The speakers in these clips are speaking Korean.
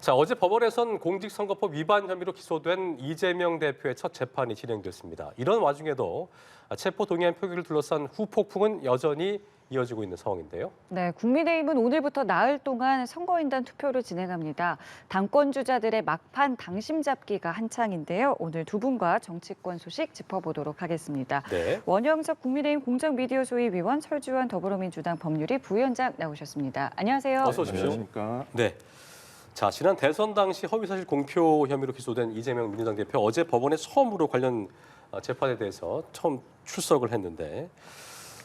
자, 어제 법원에선 공직선거법 위반 혐의로 기소된 이재명 대표의 첫 재판이 진행됐습니다. 이런 와중에도 체포동의안 표기를 둘러싼 후폭풍은 여전히 이어지고 있는 상황인데요. 네, 국민의힘은 오늘부터 나흘 동안 선거인단 투표를 진행합니다. 당권 주자들의 막판 당심 잡기가 한창인데요. 오늘 두 분과 정치권 소식 짚어보도록 하겠습니다. 네. 원영석 국민의힘 공정미디어소위위원, 설주환 더불어민주당 법률위 부위원장 나오셨습니다. 안녕하세요. 어서 오십시오. 안녕하십니까. 네. 자, 지난 대선 당시 허위사실 공표 혐의로 기소된 이재명 민주당 대표 어제 법원에 처음으로 관련 재판에 대해서 처음 출석을 했는데,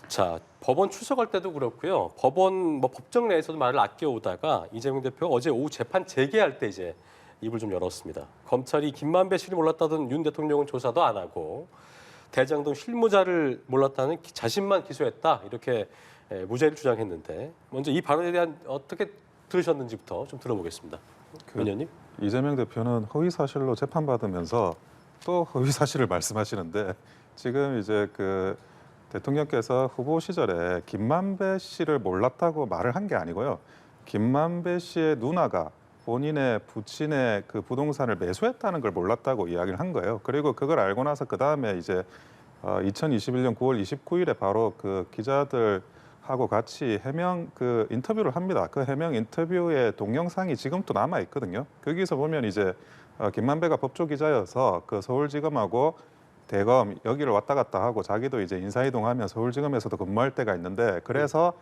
자, 법원 출석할 때도 그렇고요. 법원 법정 내에서도 말을 아껴오다가 이재명 대표가 어제 오후 재판 재개할 때 이제 입을 좀 열었습니다. 검찰이 김만배 씨를 몰랐다던 윤 대통령은 조사도 안 하고 대장동 실무자를 몰랐다는 자신만 기소했다, 이렇게 무죄를 주장했는데, 먼저 이 발언에 대한 어떻게 들으셨는지부터 좀 들어보겠습니다. 의원님. 이재명 대표는 허위 사실로 재판받으면서 또 허위 사실을 말씀하시는데, 지금 이제 그 대통령께서 후보 시절에 김만배 씨를 몰랐다고 말을 한 게 아니고요. 김만배 씨의 누나가 본인의 부친의 그 부동산을 매수했다는 걸 몰랐다고 이야기를 한 거예요. 그리고 그걸 알고 나서 그 다음에 이제 2021년 9월 29일에 바로 그 기자들하고 같이 해명 그 인터뷰를 합니다. 그 해명 인터뷰의 동영상이 지금도 남아 있거든요. 거기서 보면 이제 김만배가 법조 기자여서 그 서울지검하고 대검 여기를 왔다 갔다 하고 자기도 이제 인사이동하면 서울지검에서도 근무할 때가 있는데, 그래서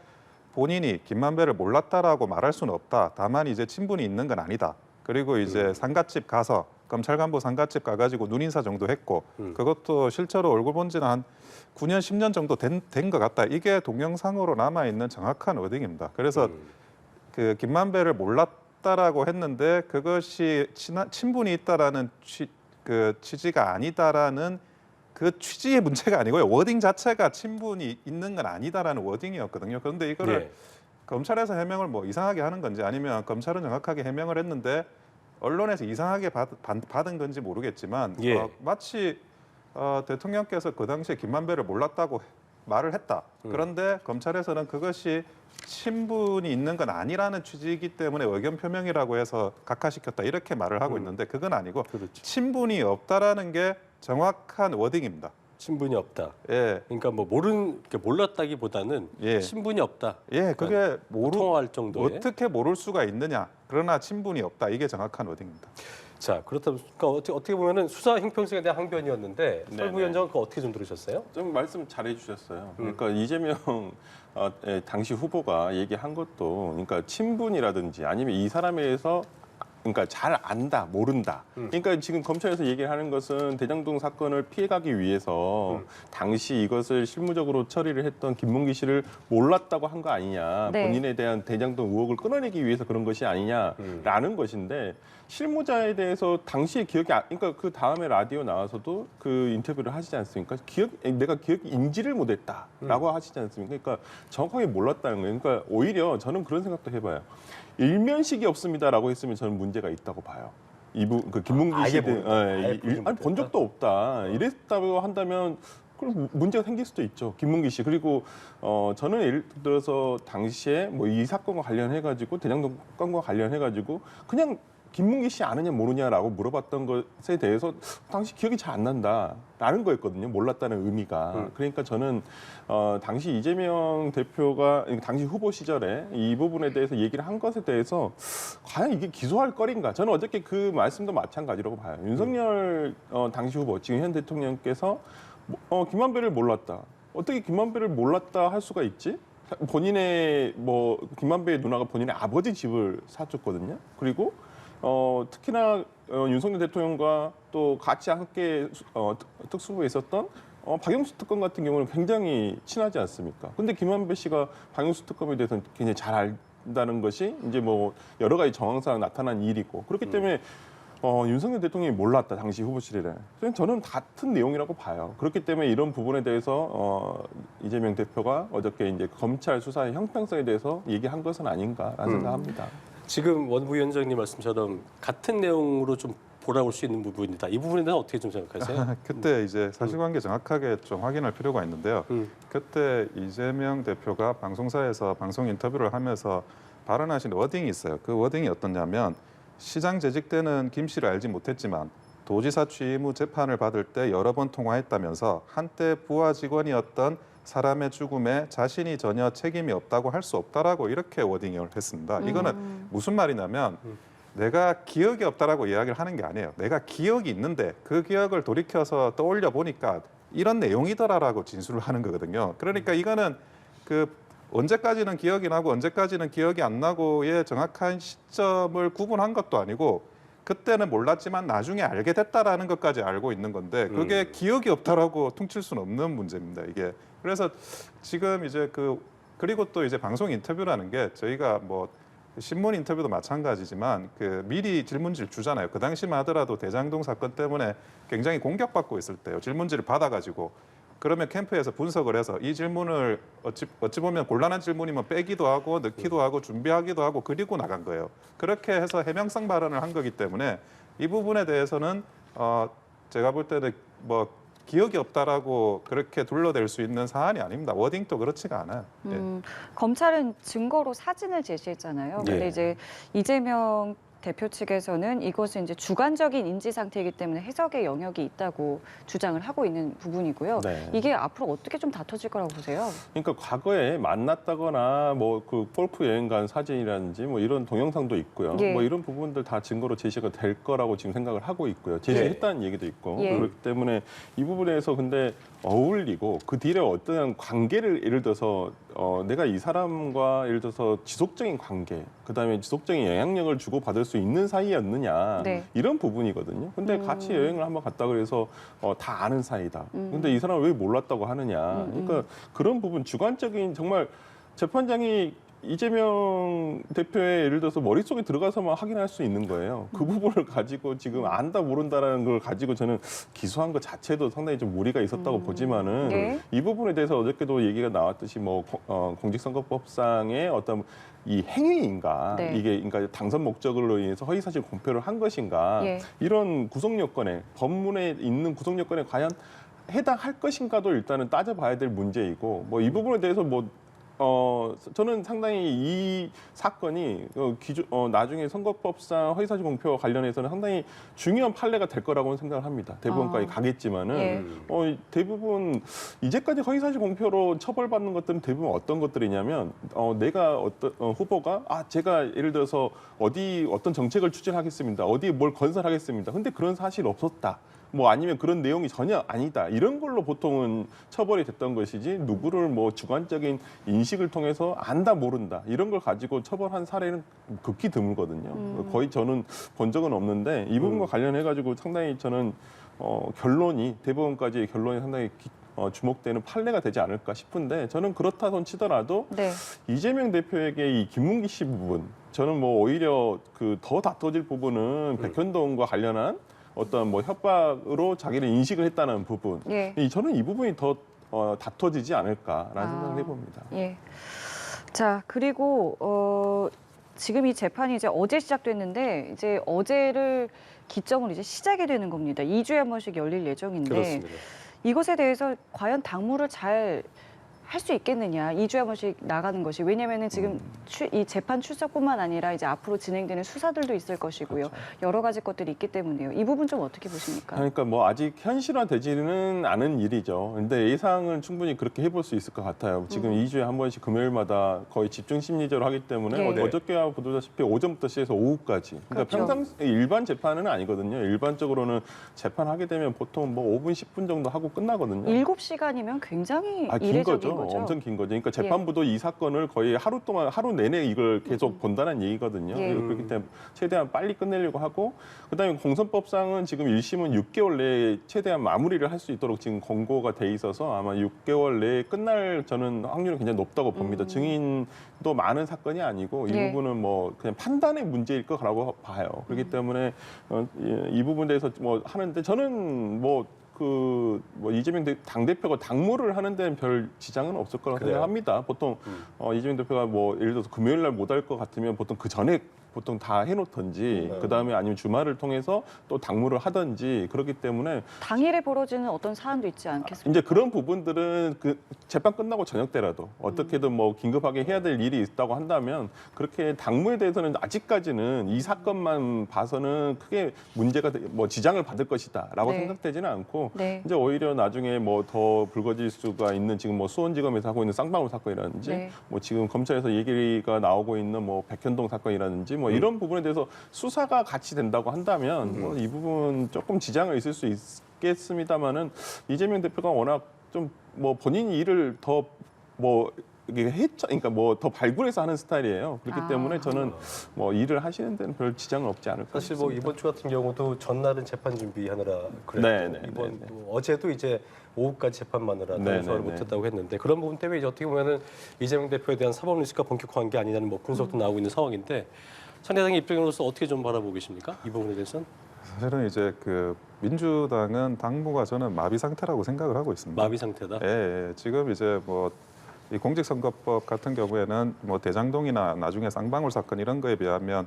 본인이 김만배를 몰랐다라고 말할 수는 없다. 다만 이제 친분이 있는 건 아니다. 그리고 이제 상갓집 가서 검찰 간부 상갓집 가가지고 눈인사 정도 했고, 그것도 실제로 얼굴 본 지는 한 9년, 10년 정도 된 것 같다. 이게 동영상으로 남아 있는 정확한 워딩입니다. 그래서 그 김만배를 몰랐다라고 했는데 그것이 친분이 있다라는 취지가 아니다라는 그 취지의 문제가 아니고요. 워딩 자체가 친분이 있는 건 아니다라는 워딩이었거든요. 그런데 이거를 검찰에서 해명을 뭐 이상하게 하는 건지, 아니면 검찰은 정확하게 해명을 했는데 언론에서 이상하게 받은 건지 모르겠지만, 마치 대통령께서 그 당시에 김만배를 몰랐다고 말을 했다. 그런데 검찰에서는 그것이 친분이 있는 건 아니라는 취지이기 때문에 의견 표명이라고 해서 각하시켰다, 이렇게 말을 하고 있는데, 그건 아니고 친분이 없다라는 게 정확한 워딩입니다. 친분이 없다. 예. 그러니까 뭐 몰랐다기보다는 친분이 없다. 예, 그게 통화할 정도의. 어떻게 모를 수가 있느냐. 그러나 친분이 없다. 이게 정확한 워딩입니다. 자, 그렇다면 그러니까 어떻게 보면은 수사 형평성에 대한 항변이었는데, 설 부위원장은 그거 어떻게 좀 들으셨어요? 좀 말씀 잘해 주셨어요. 그러니까 이재명 당시 후보가 얘기한 것도, 그러니까 친분이라든지 아니면 이 사람에서 그러니까 잘 안다, 모른다. 그러니까 지금 검찰에서 얘기하는 것은 대장동 사건을 피해가기 위해서 당시 이것을 실무적으로 처리를 했던 김문기 씨를 몰랐다고 한 거 아니냐. 네. 본인에 대한 대장동 의혹을 끊어내기 위해서 그런 것이 아니냐라는 것인데, 실무자에 대해서 당시의 기억이 그러니까 그 다음에 라디오 나와서도 그 인터뷰를 하시지 않습니까? 내가 기억 인지를 못했다라고 하시지 않습니까? 그러니까 정확하게 몰랐다는 거예요. 그러니까 오히려 저는 그런 생각도 해봐요. 일면식이 없습니다라고 했으면 저는 문제가 있다고 봐요. 그 김문기 씨 본 적도 없다. 이랬다고 한다면 그럼 문제가 생길 수도 있죠. 김문기 씨. 그리고 저는 예를 들어서 당시에 뭐 이 사건과 관련해 가지고 대장동 사건과 관련해 가지고 그냥 김문기 씨 아느냐 모르냐라고 물어봤던 것에 대해서 당시 기억이 잘 안 난다라는 거였거든요. 몰랐다는 의미가. 그러니까 저는 당시 이재명 대표가 당시 후보 시절에 이 부분에 대해서 얘기를 한 것에 대해서 과연 이게 기소할 거리인가? 저는 어저께 그 말씀도 마찬가지라고 봐요. 윤석열 당시 후보, 지금 현 대통령께서 김만배를 몰랐다. 어떻게 김만배를 몰랐다 할 수가 있지? 본인의 김만배의 누나가 본인의 아버지 집을 사줬거든요. 그리고 특히나 윤석열 대통령과 또 같이 함께 특수부에 있었던 박영수 특검 같은 경우는 굉장히 친하지 않습니까? 근데 김만배 씨가 박영수 특검에 대해서는 굉장히 잘 안다는 것이 이제 뭐 여러 가지 정황상 나타난 일이고, 그렇기 때문에 윤석열 대통령이 몰랐다, 당시 후보 시절에. 저는 같은 내용이라고 봐요. 그렇기 때문에 이런 부분에 대해서 이재명 대표가 어저께 이제 검찰 수사의 형평성에 대해서 얘기한 것은 아닌가라는 생각합니다. 지금 원 부위원장님 말씀처럼 같은 내용으로 좀 돌아올 수 있는 부분이다. 이 부분에 대해서 어떻게 좀 생각하세요? 그때 이제 사실관계 정확하게 좀 확인할 필요가 있는데요. 그때 이재명 대표가 방송사에서 방송 인터뷰를 하면서 발언하신 워딩이 있어요. 그 워딩이 어떠냐면, 시장 재직 때는 김 씨를 알지 못했지만 도지사 취임 후 재판을 받을 때 여러 번 통화했다면서 한때 부하 직원이었던 사람의 죽음에 자신이 전혀 책임이 없다고 할 수 없다라고 이렇게 워딩을 했습니다. 이거는 무슨 말이냐면 내가 기억이 없다라고 이야기를 하는 게 아니에요. 내가 기억이 있는데 그 기억을 돌이켜서 떠올려 보니까 이런 내용이더라라고 진술을 하는 거거든요. 그러니까 이거는 그 언제까지는 기억이 나고 언제까지는 기억이 안 나고의 정확한 시점을 구분한 것도 아니고 그때는 몰랐지만 나중에 알게 됐다라는 것까지 알고 있는 건데 그게 기억이 없다라고 퉁칠 수는 없는 문제입니다. 이게 그래서 지금 이제 그리고 또 이제 방송 인터뷰라는 게 저희가 뭐 신문 인터뷰도 마찬가지지만 그 미리 질문지를 주잖아요. 그 당시만 하더라도 대장동 사건 때문에 굉장히 공격받고 있을 때요. 질문지를 받아가지고 그러면 캠프에서 분석을 해서 이 질문을 어찌 보면 곤란한 질문이면 빼기도 하고 넣기도 하고 준비하기도 하고 그리고 나간 거예요. 그렇게 해서 해명성 발언을 한 거기 때문에 이 부분에 대해서는 제가 볼 때는 뭐 기억이 없다라고 그렇게 둘러댈 수 있는 사안이 아닙니다. 워딩도 그렇지가 않아요. 예. 검찰은 증거로 사진을 제시했잖아요. 근데 예. 이제 이재명 대표 측에서는 이것은 이제 주관적인 인지 상태이기 때문에 해석의 영역이 있다고 주장을 하고 있는 부분이고요. 네. 이게 앞으로 어떻게 좀 다퉈질 거라고 보세요? 그러니까 과거에 만났다거나 뭐 그 골프 여행 간 사진이라든지 뭐 이런 동영상도 있고요. 예. 뭐 이런 부분들 다 증거로 제시가 될 거라고 지금 생각을 하고 있고요. 제시했다는 얘기도 있고 예. 그렇기 때문에 이 부분에서 근데 어울리고 그 뒤에 어떤 관계를 예를 들어서 내가 이 사람과 예를 들어서 지속적인 관계, 그다음에 지속적인 영향력을 주고 받을 수 있는 사이였느냐 네. 이런 부분이거든요. 근데 같이 여행을 한번 갔다 그래서 다 아는 사이다. 근데 이 사람을 왜 몰랐다고 하느냐. 그러니까 그런 부분 주관적인 정말 재판장이 이재명 대표의 예를 들어서 머릿속에 들어가서만 확인할 수 있는 거예요. 그 부분을 가지고 지금 안다 모른다라는 걸 가지고 저는 기소한 것 자체도 상당히 좀 무리가 있었다고 보지만은 네. 이 부분에 대해서 어저께도 얘기가 나왔듯이 뭐 공직선거법상의 어떤 이 행위인가 네. 이게 그러니까 당선 목적으로 인해서 허위사실 공표를 한 것인가 예. 이런 구성 요건에 법문에 있는 구성 요건에 과연 해당할 것인가도 일단은 따져봐야 될 문제이고 뭐 이 부분에 대해서 뭐 저는 상당히 이 사건이 나중에 선거법상 허위사실 공표와 관련해서는 상당히 중요한 판례가 될 거라고는 생각을 합니다. 대법원까지 가겠지만은 예. 대부분 이제까지 허위사실 공표로 처벌받는 것들은 대부분 어떤 것들이냐면 내가 어떤 후보가 제가 예를 들어서 어떤 정책을 추진하겠습니다. 어디에 뭘 건설하겠습니다. 근데 그런 사실 없었다. 뭐 아니면 그런 내용이 전혀 아니다. 이런 걸로 보통은 처벌이 됐던 것이지 누구를 뭐 주관적인 인식을 통해서 안다 모른다 이런 걸 가지고 처벌한 사례는 극히 드물거든요. 거의 저는 본 적은 없는데 이 부분과 관련해 가지고 상당히 저는 결론이 대법원까지의 결론이 상당히 주목되는 판례가 되지 않을까 싶은데 저는 그렇다 손 치더라도 네. 이재명 대표에게 이 김문기 씨 부분 저는 뭐 오히려 그 더 다퉈질 부분은 백현동과 관련한 어떤 뭐 협박으로 자기를 인식을 했다는 부분. 예. 저는 이 부분이 더 다퉈지지 않을까라는 생각을 해봅니다. 예. 자, 그리고 지금 이 재판이 이제 어제 시작됐는데 이제 어제를 기점으로 이제 시작이 되는 겁니다. 2주에 한 번씩 열릴 예정인데 그렇습니다. 이것에 대해서 과연 당무를 잘 할 수 있겠느냐, 2주에 한 번씩 나가는 것이. 왜냐면은 지금 이 재판 출석뿐만 아니라 이제 앞으로 진행되는 수사들도 있을 것이고요. 그렇죠. 여러 가지 것들이 있기 때문에요. 이 부분 좀 어떻게 보십니까? 그러니까 뭐 아직 현실화되지는 않은 일이죠. 근데 예상은 충분히 그렇게 해볼 수 있을 것 같아요. 지금 2주에 한 번씩 금요일마다 거의 집중 심리적으로 하기 때문에 예. 어저께와 보다시피 오전부터 시작해서 오후까지. 그러니까 그렇죠. 평상 일반 재판은 아니거든요. 일반적으로는 재판하게 되면 보통 뭐 5분, 10분 정도 하고 끝나거든요. 7시간이면 굉장히 긴 이례적인 거죠. 거죠. 엄청 긴 거죠. 그러니까 재판부도 이 사건을 거의 하루 내내 이걸 계속 본다는 얘기거든요. 예. 그렇기 때문에 최대한 빨리 끝내려고 하고 그다음에 공선법상은 지금 1심은 6개월 내에 최대한 마무리를 할 수 있도록 지금 권고가 돼 있어서 아마 6개월 내에 끝날 저는 확률이 굉장히 높다고 봅니다. 증인도 많은 사건이 아니고 이 예. 부분은 뭐 그냥 판단의 문제일 거라고 봐요. 그렇기 때문에 이 부분에 대해서 뭐 하는데 저는 뭐 이재명 당대표가 당무를 하는 데는 별 지장은 없을 거라고 그래요? 생각합니다. 보통 이재명 대표가 뭐 예를 들어서 금요일 날 못 할 것 같으면 보통 그 전에 보통 다 해놓던지 그다음에 아니면 주말을 통해서 또 당무를 하든지 그렇기 때문에 당일에 벌어지는 어떤 사안도 있지 않겠습니까? 이제 그런 부분들은 그 재판 끝나고 저녁 때라도 어떻게든 뭐 긴급하게 해야 될 일이 있다고 한다면 그렇게 당무에 대해서는 아직까지는 이 사건만 봐서는 크게 문제가 뭐 지장을 받을 것이다라고 네. 생각되지는 않고 네. 이제 오히려 나중에 뭐 더 불거질 수가 있는 지금 뭐 수원지검에서 하고 있는 쌍방울 사건이라든지 네. 뭐 지금 검찰에서 얘기가 나오고 있는 뭐 백현동 사건이라든지 뭐 이런 부분에 대해서 수사가 같이 된다고 한다면 뭐 이 부분 조금 지장은 있을 수 있겠습니다만은 이재명 대표가 워낙 좀 뭐 본인 일을 더 뭐 이게 했죠. 그러니까 뭐 더 발굴해서 하는 스타일이에요. 그렇기 때문에 저는 뭐 일을 하시는 데는 별 지장은 없지 않을까 사실 뭐 싶습니다. 이번 주 같은 경우도 전날은 재판 준비하느라 그랬고 네, 네, 이번 네, 또 어제도 이제 오후까지 재판마느라 네, 소화를 네, 네. 못했다고 했는데 그런 부분 때문에 이제 어떻게 보면은 이재명 대표에 대한 사법 리스크가 본격화한 게 아니냐는 뭐 분석도 나오고 있는 상황인데 상대당의 입장으로서 어떻게 좀 바라보고 계십니까? 이 부분에 대해서는 사실은 이제 그 민주당은 당무가 저는 마비 상태라고 생각을 하고 있습니다. 마비 상태다. 예. 지금 이제 뭐 이 공직선거법 같은 경우에는 뭐 대장동이나 나중에 쌍방울 사건 이런 거에 비하면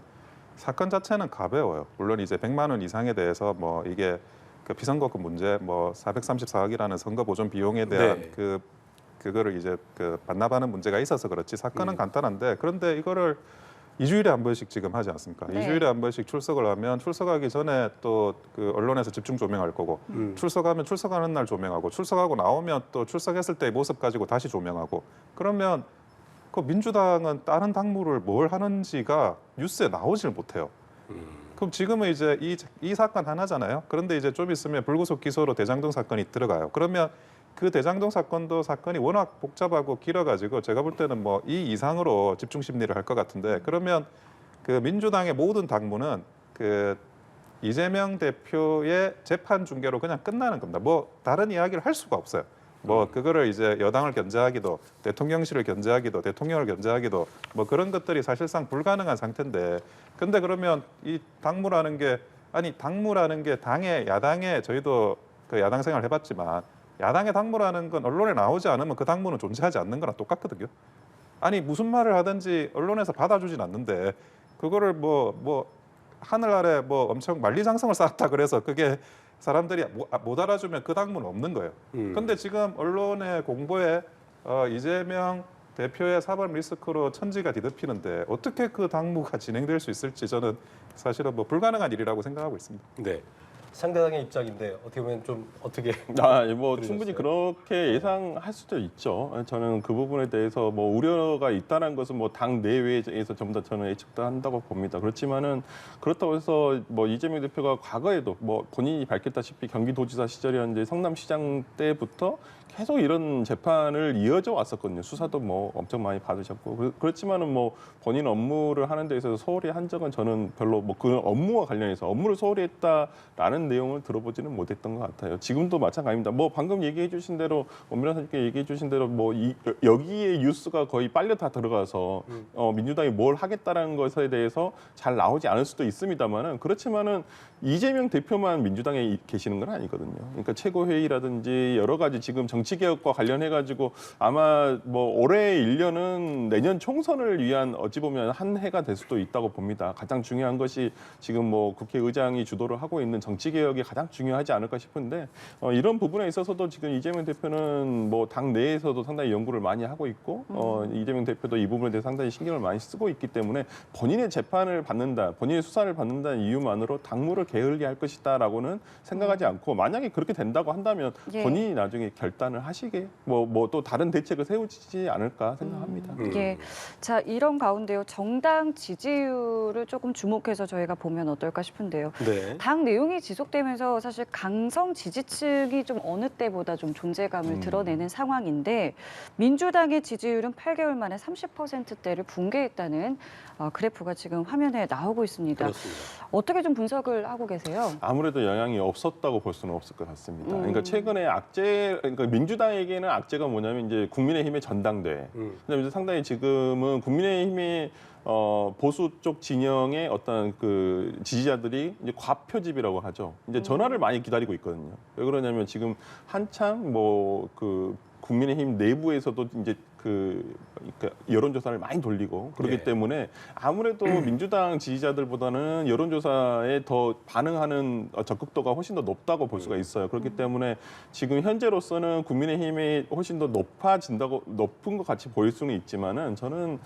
사건 자체는 가벼워요. 물론 이제 100만 원 이상에 대해서 뭐 이게 그 피선거급 문제 뭐 434억이라는 선거 보존 비용에 대한 네. 그거를 이제 그 반납하는 문제가 있어서 그렇지 사건은 간단한데 그런데 이거를 2주일에 한 번씩 지금 하지 않습니까? 네. 2주일에 한 번씩 출석을 하면 출석하기 전에 또 그 언론에서 집중 조명할 거고 출석하면 출석하는 날 조명하고 출석하고 나오면 또 출석했을 때의 모습 가지고 다시 조명하고 그러면 그 민주당은 다른 당무를 뭘 하는지가 뉴스에 나오질 못해요. 그럼 지금은 이제 이 사건 하나잖아요. 그런데 이제 좀 있으면 불구속 기소로 대장동 사건이 들어가요. 그러면 그 대장동 사건도 사건이 워낙 복잡하고 길어가지고 제가 볼 때는 뭐 이 이상으로 집중 심리를 할 것 같은데 그러면 그 민주당의 모든 당무는 그 이재명 대표의 재판 중계로 그냥 끝나는 겁니다. 뭐 다른 이야기를 할 수가 없어요. 뭐 그거를 이제 여당을 견제하기도 대통령실을 견제하기도 대통령을 견제하기도 뭐 그런 것들이 사실상 불가능한 상태인데 근데 그러면 이 당무라는 게 아니 당무라는 게 당의 야당의 저희도 그 야당 생활 해봤지만 야당의 당무라는 건 언론에 나오지 않으면 그 당무는 존재하지 않는 거랑 똑같거든요. 아니 무슨 말을 하든지 언론에서 받아주진 않는데 그거를 뭐 하늘 아래 뭐 엄청 만리장성을 쌓았다 그래서 그게 사람들이 못 알아주면 그 당무는 없는 거예요. 근데 지금 언론의 공보에 이재명 대표의 사법 리스크로 천지가 뒤덮이는데 어떻게 그 당무가 진행될 수 있을지 저는 사실은 뭐 불가능한 일이라고 생각하고 있습니다. 네. 상대당의 입장인데 어떻게 보면 좀 어떻게 뭐 충분히 그렇게 예상할 수도 있죠. 저는 그 부분에 대해서 뭐 우려가 있다는 것은 뭐 당 내외에서 전부 다 저는 예측도 한다고 봅니다. 그렇지만은 그렇다고 해서 뭐 이재명 대표가 과거에도 뭐 본인이 밝혔다시피 경기도지사 시절이었는데 성남시장 때부터 계속 이런 재판을 이어져 왔었거든요. 수사도 뭐 엄청 많이 받으셨고 그렇지만은 뭐 본인 업무를 하는 데 있어서 소홀히 한 적은 저는 별로 뭐 그 업무와 관련해서 업무를 소홀히 했다라는 내용을 들어보지는 못했던 것 같아요. 지금도 마찬가지입니다. 뭐 방금 얘기해 주신 대로 원민아 선생님께 얘기해 주신 대로 뭐 여기에 뉴스가 거의 빨려 다 들어가서 민주당이 뭘 하겠다라는 것에 대해서 잘 나오지 않을 수도 있습니다만은 그렇지만은 이재명 대표만 민주당에 계시는 건 아니거든요. 그러니까 최고회의라든지 여러 가지 지금 정치개혁과 관련해 가지고 아마 뭐 올해 1년은 내년 총선을 위한 어찌 보면 한 해가 될 수도 있다고 봅니다. 가장 중요한 것이 지금 뭐 국회의장이 주도를 하고 있는 정치개혁이 가장 중요하지 않을까 싶은데 이런 부분에 있어서도 지금 이재명 대표는 뭐 당 내에서도 상당히 연구를 많이 하고 있고 이재명 대표도 이 부분에 대해 상당히 신경을 많이 쓰고 있기 때문에 본인의 재판을 받는다, 본인의 수사를 받는다는 이유만으로 당무를 게을리할 것이다라고는 생각하지 않고 만약에 그렇게 된다고 한다면 예. 본인이 나중에 결단을 하시게 뭐 또 다른 대책을 세우지 않을까 생각합니다. 예. 자, 이런 가운데요. 정당 지지율을 조금 주목해서 저희가 보면 어떨까 싶은데요. 네. 당 내용이 지속되면서 사실 강성 지지층이 좀 어느 때보다 좀 존재감을 드러내는 상황인데 민주당의 지지율은 8개월 만에 30%대를 붕괴했다는 그래프가 지금 화면에 나오고 있습니다. 그렇습니다. 어떻게 좀 분석을 하고 계세요? 아무래도 영향이 없었다고 볼 수는 없을 것 같습니다. 그러니까 최근에 그러니까 민주당에게는 악재가 뭐냐면 이제 국민의힘의 전당대회. 그다음에 이제 상당히 지금은 국민의힘의 보수 쪽 진영의 어떤 그 지지자들이 이제 과표집이라고 하죠. 이제 전화를 많이 기다리고 있거든요. 왜 그러냐면 지금 한창 뭐 그 국민의힘 내부에서도 이제 그 그러니까 여론조사를 많이 돌리고 그렇기 예. 때문에 아무래도 민주당 지지자들보다는 여론조사에 더 반응하는 적극도가 훨씬 더 높다고 볼 수가 있어요. 그렇기 때문에 지금 현재로서는 국민의힘이 훨씬 더 높은 것 같이 보일 수는 있지만은 저는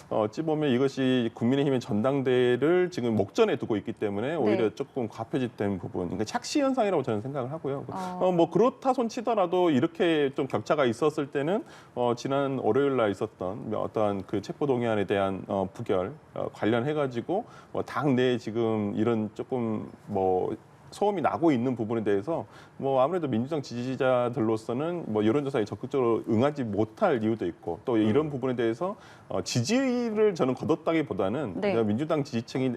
어찌 보면 이것이 국민의힘의 전당대회를 지금 목전에 두고 있기 때문에 오히려 조금 과표집된 부분, 그러니까 착시 현상이라고 저는 생각을 하고요. 뭐 그렇다 손치더라도 이렇게 좀 격차가 있었을 때는 지난 월요일 날 있었던 어떠한 그 체포동의안에 대한 부결 관련해가지고 당내에 지금 이런 조금 뭐 소음이 나고 있는 부분에 대해서 뭐 아무래도 민주당 지지자들로서는 뭐 여론조사에 적극적으로 응하지 못할 이유도 있고 또 이런 부분에 대해서 지지를 저는 거뒀다기보다는 네. 민주당 지지층이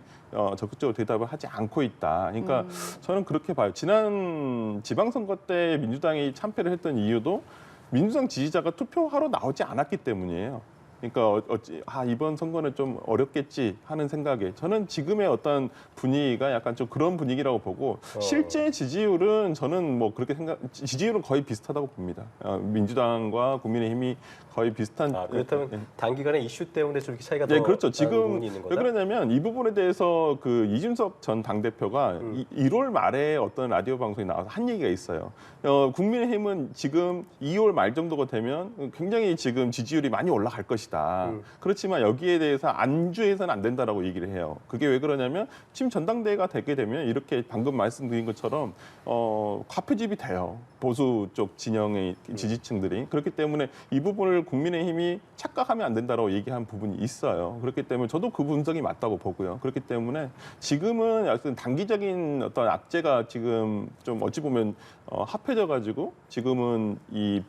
적극적으로 대답을 하지 않고 있다. 그러니까 저는 그렇게 봐요. 지난 지방선거 때 민주당이 참패를 했던 이유도 민주당 지지자가 투표하러 나오지 않았기 때문이에요. 그러니까 이번 선거는 좀 어렵겠지 하는 생각에 저는 지금의 어떤 분위기가 약간 좀 그런 분위기라고 보고 실제 지지율은 저는 뭐 그렇게 지지율은 거의 비슷하다고 봅니다. 민주당과 국민의힘이 거의 비슷한. 그렇다면 단기간에 이슈 때문에 좀 이렇게 차이가 더 네, 그렇죠. 나는 지금 부분이 있는 왜 거다? 그러냐면 이 부분에 대해서 그 이준석 전 당대표가 1월 말에 어떤 라디오 방송에 나와서 한 얘기가 있어요. 국민의힘은 지금 2월 말 정도가 되면 굉장히 지금 지지율이 많이 올라갈 것이다. 그렇지만 여기에 대해서 안주해서는 안 된다라고 얘기를 해요. 그게 왜 그러냐면 지금 전당대회가 되게 되면 이렇게 방금 말씀드린 것처럼 과표집이 돼요. 보수 쪽 진영의 지지층들이. 그렇기 때문에 이 부분을 국민의힘이 착각하면 안 된다라고 얘기한 부분이 있어요. 그렇기 때문에 저도 그 분석이 맞다고 보고요. 그렇기 때문에 지금은 약간 단기적인 어떤 악재가 지금 좀 어찌 보면 합해져 가지고 지금은 이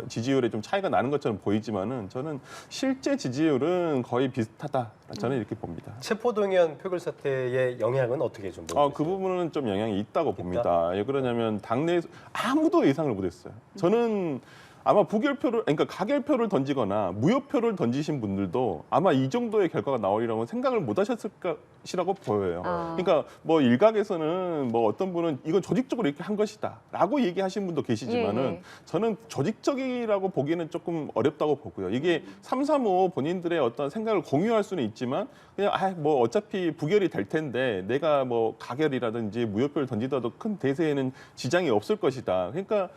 지지율에 좀 차이가 나는 것처럼 보이지만은 저는 실제 지지율은 거의 비슷하다. 저는 이렇게 봅니다. 체포동의안 표결 사태의 영향은 어떻게 좀 보고 그 있어요? 부분은 좀 영향이 있다고 봅니다. 왜 그러냐면 당내에서 아무도 예상을 못했어요. 저는 아마 부결표를, 그러니까 가결표를 던지거나 무효표를 던지신 분들도 아마 이 정도의 결과가 나오리라고 생각을 못 하셨을 것이라고 보여요. 그러니까 뭐 일각에서는 뭐 어떤 분은 이건 조직적으로 이렇게 한 것이다라고 얘기하신 분도 계시지만은 예. 저는 조직적이라고 보기에는 조금 어렵다고 보고요. 이게 335 본인들의 어떤 생각을 공유할 수는 있지만 그냥 뭐 어차피 부결이 될 텐데 내가 뭐 가결이라든지 무효표를 던지더라도 큰 대세에는 지장이 없을 것이다. 그러니까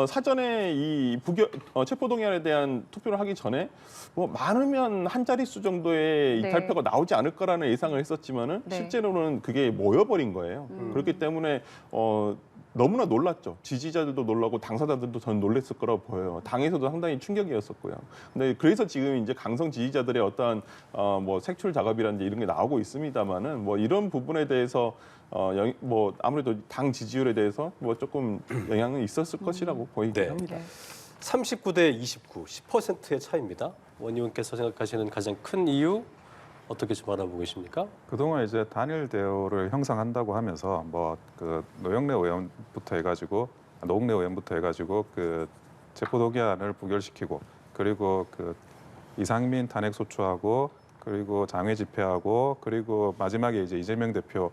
사전에 이 체포동의안에 대한 투표를 하기 전에 뭐 많으면 한 자릿수 정도의 네. 이탈표가 나오지 않을 거라는 예상을 했었지만은 네. 실제로는 그게 모여버린 거예요. 그렇기 때문에 너무나 놀랐죠. 지지자들도 놀라고 당사자들도 저는 놀랐을 거라고 보여요. 당에서도 상당히 충격이었었고요. 근데 그래서 지금 이제 강성 지지자들의 어떤 뭐 색출 작업이라든지 이런 게 나오고 있습니다만은 뭐 이런 부분에 대해서 뭐 아무래도 당 지지율에 대해서 뭐 조금 영향은 있었을 것이라고 보이긴 네. 합니다. 39대 29, 10%의 차이입니다. 원 의원께서 생각하시는 가장 큰 이유 어떻게 좀 알아보고 계십니까? 그동안 이제 단일 대우를 형성한다고 하면서 뭐 그 노영래 의원부터 해가지고 그 체포동의안을 부결시키고 그리고 그 이상민 탄핵 소추하고 그리고 장외 집회하고 그리고 마지막에 이제 이재명 대표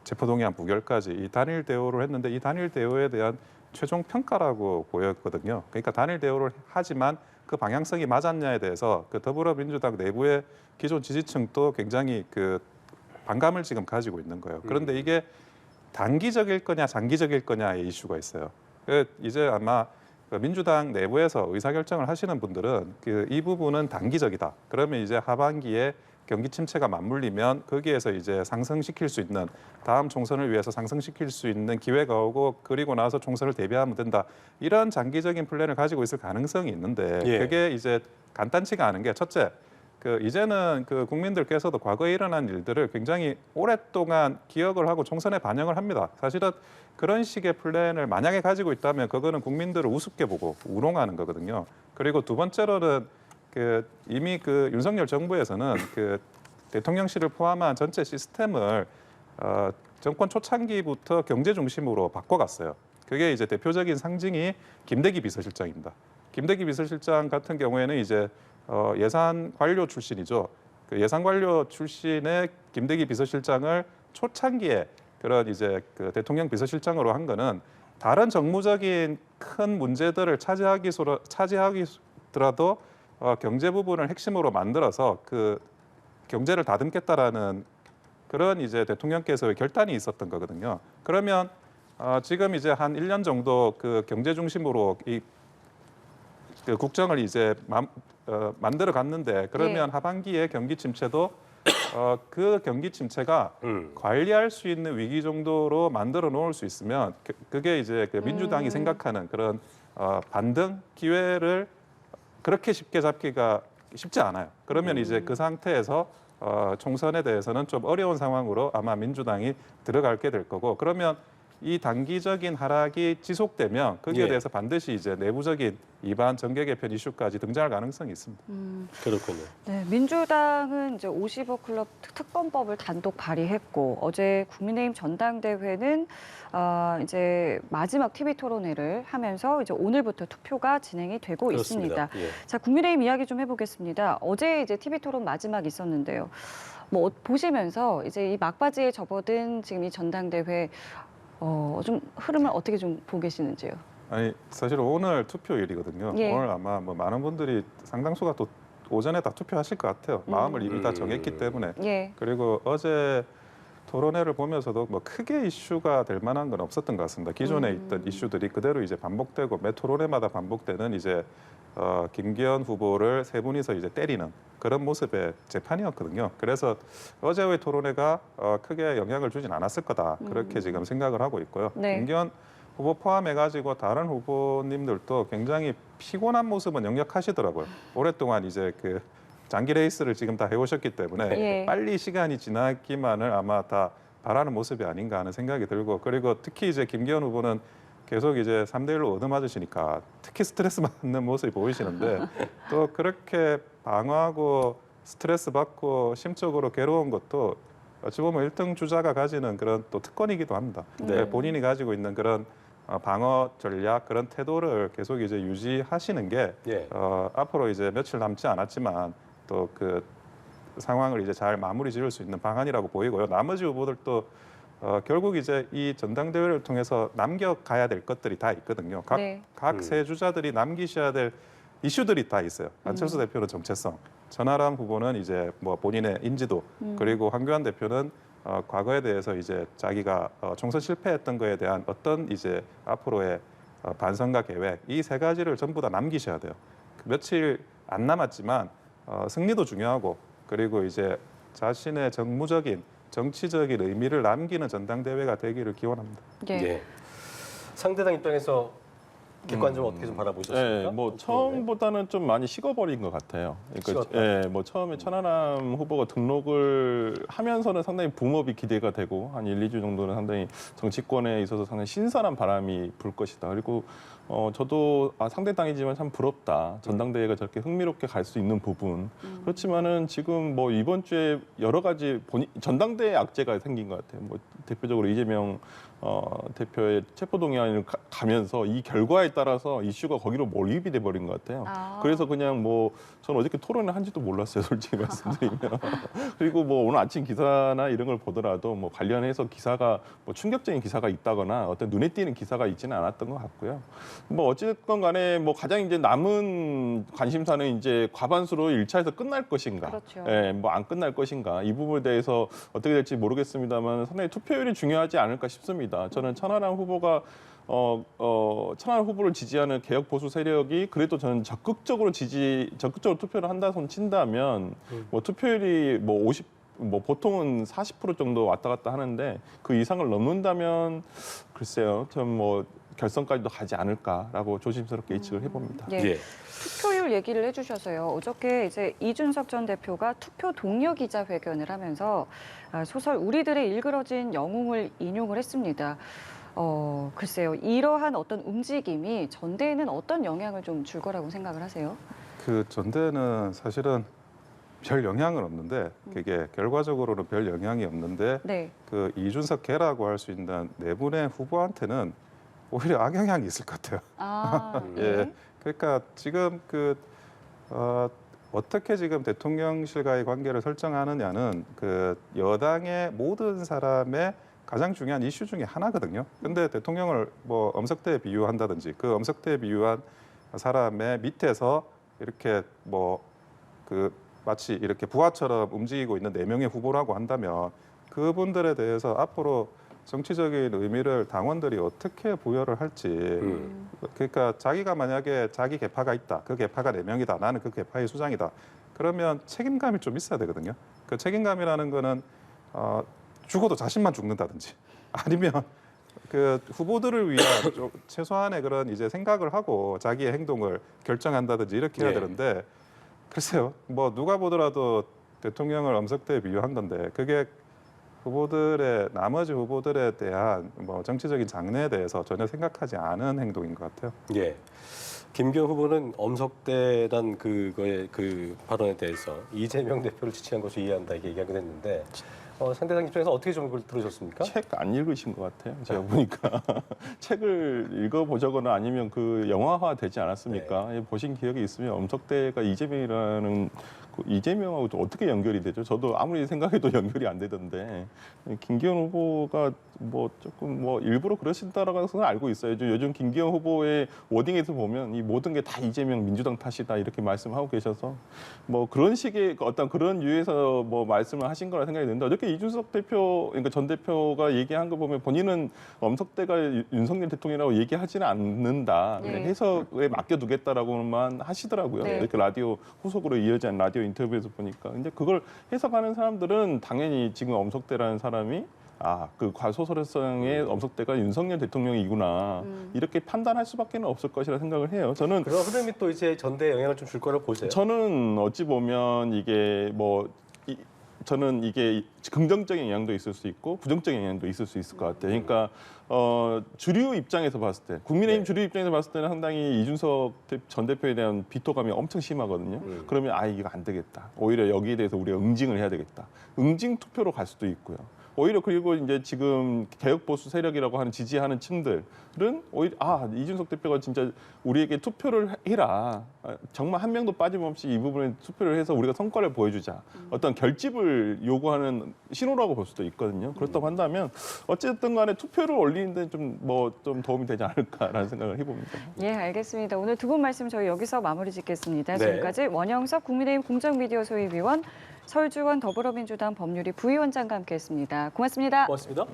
체포동의안 부결까지 이 단일 대우를 했는데 이 단일 대우에 대한 최종 평가라고 보였거든요. 그러니까 단일 대우를 하지만 그 방향성이 맞았냐에 대해서 그 더불어민주당 내부의 기존 지지층도 굉장히 그 반감을 지금 가지고 있는 거예요. 그런데 이게 단기적일 거냐 장기적일 거냐의 이슈가 있어요. 이제 아마 민주당 내부에서 의사결정을 하시는 분들은 이 부분은 단기적이다. 그러면 이제 하반기에 경기 침체가 맞물리면 거기에서 이제 상승시킬 수 있는 다음 총선을 위해서 상승시킬 수 있는 기회가 오고 그리고 나서 총선을 대비하면 된다. 이런 장기적인 플랜을 가지고 있을 가능성이 있는데 예. 그게 이제 간단치가 않은 게 첫째, 이제는 국민들께서도 과거에 일어난 일들을 굉장히 오랫동안 기억을 하고 총선에 반영을 합니다. 사실은 그런 식의 플랜을 만약에 가지고 있다면 그거는 국민들을 우습게 보고 우롱하는 거거든요. 그리고 두 번째로는 이미 윤석열 정부에서는 대통령실을 포함한 전체 시스템을 정권 초창기부터 경제 중심으로 바꿔갔어요. 그게 이제 대표적인 상징이 김대기 비서실장입니다. 김대기 비서실장 같은 경우에는 이제 예산 관료 출신이죠. 그 예산 관료 출신의 김대기 비서실장을 초창기에 그런 이제 대통령 비서실장으로 한 거는 다른 정무적인 큰 문제들을 차지하기더라도 경제 부분을 핵심으로 만들어서 그 경제를 다듬겠다라는 그런 이제 대통령께서의 결단이 있었던 거거든요. 그러면 지금 이제 한 1년 정도 그 경제 중심으로 그 국정을 이제 만들어 갔는데 그러면 예. 하반기에 경기 침체도 그 경기 침체가 관리할 수 있는 위기 정도로 만들어 놓을 수 있으면 그게 이제 그 민주당이 생각하는 그런 반등 기회를 그렇게 쉽게 잡기가 쉽지 않아요. 그러면 이제 그 상태에서 총선에 대해서는 좀 어려운 상황으로 아마 민주당이 들어가게 될 거고 그러면 이 단기적인 하락이 지속되면 거기에 예. 대해서 반드시 이제 내부적인 입안 정계 개편 이슈까지 등장할 가능성이 있습니다. 그렇군요. 네, 민주당은 이제 50억 클럽 특검법을 단독 발의했고 어제 국민의힘 전당대회는 이제 마지막 TV 토론회를 하면서 이제 오늘부터 투표가 진행이 되고 그렇습니다. 있습니다. 예. 자, 국민의힘 이야기 좀 해보겠습니다. 어제 이제 TV 토론 마지막 있었는데요. 뭐 보시면서 이제 이 막바지에 접어든 지금 이 전당대회 좀 흐름을 어떻게 좀 보고 계시는지요? 아니 사실 오늘 투표일이거든요. 예. 오늘 아마 뭐 많은 분들이 상당수가 또 오전에 다 투표하실 것 같아요. 마음을 이미 다 정했기 때문에. 예. 그리고 어제 토론회를 보면서도 뭐 크게 이슈가 될 만한 건 없었던 것 같습니다. 기존에 있던 이슈들이 그대로 이제 반복되고 매 토론회마다 반복되는 이제 김기현 후보를 세 분이서 이제 때리는 그런 모습의 재판이었거든요. 그래서 어제의 토론회가 크게 영향을 주진 않았을 거다 그렇게 지금 생각을 하고 있고요. 네. 김기현 후보 포함해가지고 다른 후보님들도 굉장히 피곤한 모습은 역력하시더라고요. 오랫동안 이제 그 장기 레이스를 지금 다 해오셨기 때문에 예. 빨리 시간이 지나기만을 아마 다 바라는 모습이 아닌가 하는 생각이 들고 그리고 특히 이제 김기현 후보는 계속 이제 3대1로 얻어맞으시니까 특히 스트레스 받는 모습이 보이시는데 또 그렇게 방어하고 스트레스 받고 심적으로 괴로운 것도 어찌 보면 1등 주자가 가지는 그런 또 특권이기도 합니다. 네. 본인이 가지고 있는 그런 방어 전략 그런 태도를 계속 이제 유지하시는 게 예. 앞으로 이제 며칠 남지 않았지만 또 그 상황을 이제 잘 마무리 지을 수 있는 방안이라고 보이고요. 나머지 후보들도 결국 이제 이 전당대회를 통해서 남겨가야 될 것들이 다 있거든요. 네. 각 세 주자들이 남기셔야 될 이슈들이 다 있어요. 안철수 대표는 정체성, 전하람 후보는 이제 뭐 본인의 인지도, 그리고 황교안 대표는 과거에 대해서 이제 자기가 총선 실패했던 거에 대한 어떤 이제 앞으로의 반성과 계획 이 세 가지를 전부 다 남기셔야 돼요. 며칠 안 남았지만 승리도 중요하고 그리고 이제 자신의 정무적인 정치적인 의미를 남기는 전당대회가 되기를 기원합니다. 예. 예. 상대당 입장에서 객관적으로 어떻게 좀 바라보셨습니까? 네, 뭐 처음보다는 좀 많이 식어버린 것 같아요. 식었다. 예, 뭐 처음에 천하람 후보가 등록을 하면서는 상당히 붐업이 기대가 되고 한 1, 2주 정도는 상당히 정치권에 있어서 상당히 신선한 바람이 불 것이다. 그리고 저도 상대당이지만 참 부럽다. 전당대회가 저렇게 흥미롭게 갈 수 있는 부분. 그렇지만은 지금 뭐 이번 주에 여러 가지 전당대회 악재가 생긴 것 같아요. 뭐 대표적으로 이재명 대표의 체포동의안을 가면서 이 결과에 따라서 이슈가 거기로 몰입이 돼 버린 것 같아요. 그래서 그냥 뭐 저는 어저께 토론을 한지도 몰랐어요, 솔직히 말씀드리면. 그리고 뭐 오늘 아침 기사나 이런 걸 보더라도 뭐 관련해서 기사가 뭐 충격적인 기사가 있다거나 어떤 눈에 띄는 기사가 있지는 않았던 것 같고요. 뭐 어쨌든 간에 뭐 가장 이제 남은 관심사는 이제 과반수로 1차에서 끝날 것인가. 그렇죠. 예, 뭐 안 끝날 것인가. 이 부분에 대해서 어떻게 될지 모르겠습니다만 상당히 투표율이 중요하지 않을까 싶습니다. 저는 천하람 후보가 천하람 후보를 지지하는 개혁 보수 세력이 그래도 저는 적극적으로 투표를 한다 손 친다면 뭐 투표율이 뭐 50 뭐 보통은 40% 정도 왔다 갔다 하는데 그 이상을 넘는다면 글쎄요, 좀 뭐 결선까지도 가지 않을까라고 조심스럽게 예측을 해봅니다. 예. 예. 투표율 얘기를 해주셔서요. 어저께 이제 이준석 전 대표가 투표 동료 기자회견을 하면서 소설 우리들의 일그러진 영웅을 인용을 했습니다. 글쎄요. 이러한 어떤 움직임이 전대에는 어떤 영향을 좀 줄 거라고 생각을 하세요? 그 전대는 사실은 별 영향은 없는데 그게 결과적으로는 별 영향이 없는데 네. 그 이준석 개라고 할 수 있는 네 분의 후보한테는 오히려 악영향이 있을 것 같아요. 예. 그러니까 지금 어떻게 지금 대통령실과의 관계를 설정하느냐는 그 여당의 모든 사람의 가장 중요한 이슈 중에 하나거든요. 근데 대통령을 뭐 엄석대에 비유한다든지 그 엄석대에 비유한 사람의 밑에서 이렇게 뭐 그 마치 이렇게 부하처럼 움직이고 있는 4명의 후보라고 한다면 그분들에 대해서 앞으로 정치적인 의미를 당원들이 어떻게 부여를 할지 그러니까 자기가 만약에 자기 계파가 있다. 그 계파가 4명이다. 나는 그 계파의 수장이다. 그러면 책임감이 좀 있어야 되거든요. 그 책임감이라는 거는 죽어도 자신만 죽는다든지 아니면 그 후보들을 위한 좀 최소한의 그런 이제 생각을 하고 자기의 행동을 결정한다든지 이렇게 해야 예. 되는데 글쎄요. 뭐 누가 보더라도 대통령을 엄석대에 비유한 건데 그게 후보들의 나머지 후보들에 대한 뭐 정치적인 장래에 대해서 전혀 생각하지 않은 행동인 것 같아요. 예. 김기현 후보는 엄석대란 그거의 그 발언에 대해서 이재명 대표를 지지한 것으로 이해한다 이렇게 얘기하긴 했는데 상대방 입장에서 어떻게 좀 그걸 들으셨습니까? 책 안 읽으신 것 같아요. 제가 보니까 책을 읽어보자거나 아니면 그 영화화 되지 않았습니까? 보신 기억이 있으면 엄석대가 이재명이라는 그 이재명하고 또 어떻게 연결이 되죠? 저도 아무리 생각해도 연결이 안 되던데 김기현 후보가 뭐 조금 뭐 일부러 그러신다라고 해서는 알고 있어요. 요즘 김기현 후보의 워딩에서 보면 이 모든 게 다 이재명 민주당 탓이다 이렇게 말씀하고 계셔서 뭐 그런 식의 어떤 그런 유에서 뭐 말씀을 하신 거라 생각이 드는데 어저께 이준석 대표 그러니까 전 대표가 얘기한 거 보면 본인은 엄석대가 윤석열 대통령이라고 얘기하지는 않는다. 그냥 네. 해석에 맡겨두겠다라고만 하시더라고요. 네. 이렇게 라디오 후속으로 이어진 라디오 인터뷰에서 보니까. 근데 그걸 해석하는 사람들은 당연히 지금 엄석대라는 사람이 그 과소설성의 엄석대가 윤석열 대통령이구나 이렇게 판단할 수밖에 없을 것이라 생각을 해요. 저는 그런 흐름이 또 이제 전대에 영향을 좀 줄 거라고 보세요. 저는 어찌 보면 이게 저는 이게 긍정적인 영향도 있을 수 있고 부정적인 영향도 있을 수 있을 것 같아요. 그러니까 주류 입장에서 봤을 때 국민의힘 네. 주류 입장에서 봤을 때는 상당히 이준석 전 대표에 대한 비토감이 엄청 심하거든요. 그러면 이거 안 되겠다. 오히려 여기에 대해서 우리가 응징을 해야 되겠다. 응징 투표로 갈 수도 있고요. 오히려 그리고 이제 지금 개혁 보수 세력이라고 하는 지지하는 층들은 오히려 이준석 대표가 진짜 우리에게 투표를 해라. 정말 한 명도 빠짐없이 이 부분에 투표를 해서 우리가 성과를 보여주자. 어떤 결집을 요구하는 신호라고 볼 수도 있거든요. 그렇다고 한다면 어쨌든 간에 투표를 올리는 데 좀 도움이 되지 않을까라는 생각을 해봅니다. 예, 알겠습니다. 오늘 두 분 말씀 저희 여기서 마무리 짓겠습니다. 네. 지금까지 원영석 국민의힘 공정미디어 소위위원, 설주원 더불어민주당 법률위 부위원장과 함께했습니다. 고맙습니다. 고맙습니다.